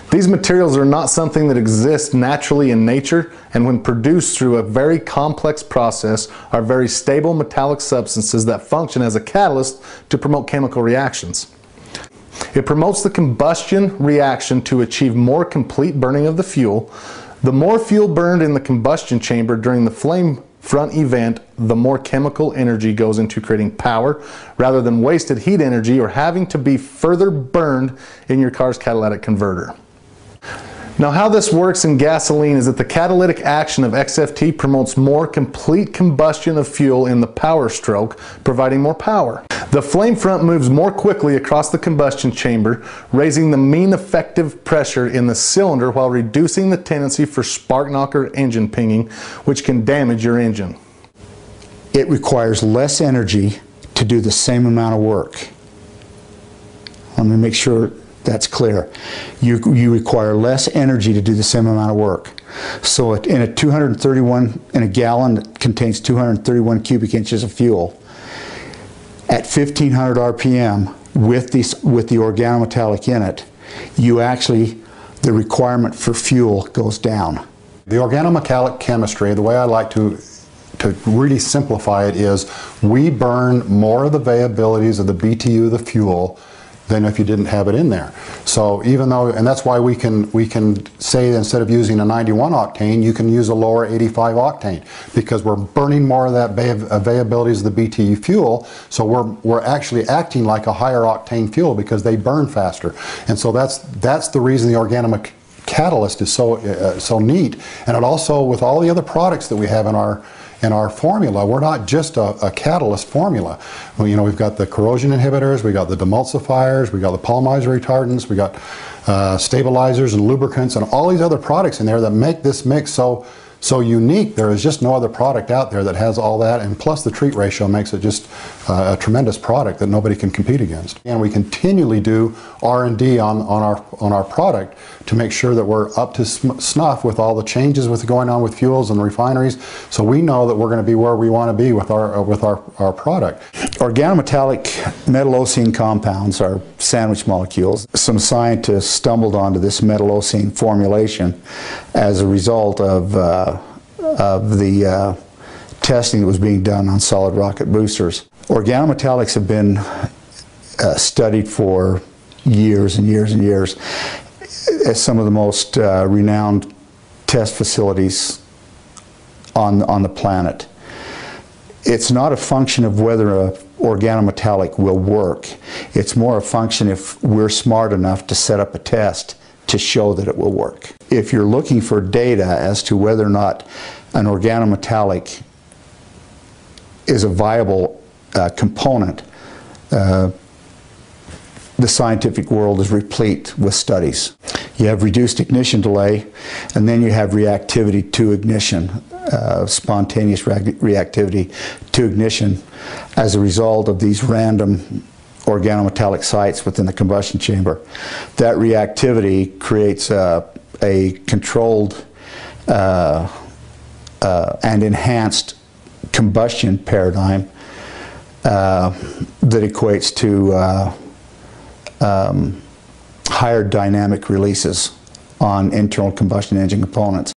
These materials are not something that exists naturally in nature, and when produced through a very complex process are very stable metallic substances that function as a catalyst to promote chemical reactions. It promotes the combustion reaction to achieve more complete burning of the fuel. The more fuel burned in the combustion chamber during the flame front event, the more chemical energy goes into creating power rather than wasted heat energy or having to be further burned in your car's catalytic converter. Now, how this works in gasoline is that the catalytic action of XFT promotes more complete combustion of fuel in the power stroke, providing more power. The flame front moves more quickly across the combustion chamber, raising the mean effective pressure in the cylinder while reducing the tendency for spark knocker engine pinging, which can damage your engine. It requires less energy to do the same amount of work. Let me make sure that's clear. You require less energy to do the same amount of work. So in a gallon that contains 231 cubic inches of fuel, at 1500 RPM with the organometallic in it, the requirement for fuel goes down. The organometallic chemistry, the way I like to really simplify it, is we burn more of the variabilities of the BTU of the fuel than if you didn't have it in there. So even though, and that's why we can say instead of using a 91 octane, you can use a lower 85 octane, because we're burning more of that variabilities of the BTU fuel, so we're actually acting like a higher octane fuel because they burn faster. And so that's the reason the organic catalyst is so neat. And it also, with all the other products that we have in our formula, we're not just a catalyst formula. Well, we've got the corrosion inhibitors, we got the demulsifiers, we got the polymizer retardants, we got stabilizers and lubricants and all these other products in there that make this mix so unique. There is just no other product out there that has all that, and plus the treat ratio makes it just a tremendous product that nobody can compete against. And we continually do R&D on our product to make sure that we're up to snuff with all the changes going on with fuels and refineries, so we know that we're going to be where we want to be with our product. Organometallic metallocene compounds are sandwich molecules. Some scientists stumbled onto this metallocene formulation as a result of the testing that was being done on solid rocket boosters. Organometallics have been studied for years and years and years at some of the most renowned test facilities on the planet. It's not a function of whether an organometallic will work. It's more a function if we're smart enough to set up a test to show that it will work. If you're looking for data as to whether or not an organometallic is a viable component, the scientific world is replete with studies. You have reduced ignition delay, and then you have reactivity to ignition, spontaneous reactivity to ignition as a result of these random organometallic sites within the combustion chamber. That reactivity creates a controlled and enhanced combustion paradigm that equates to higher dynamic releases on internal combustion engine components.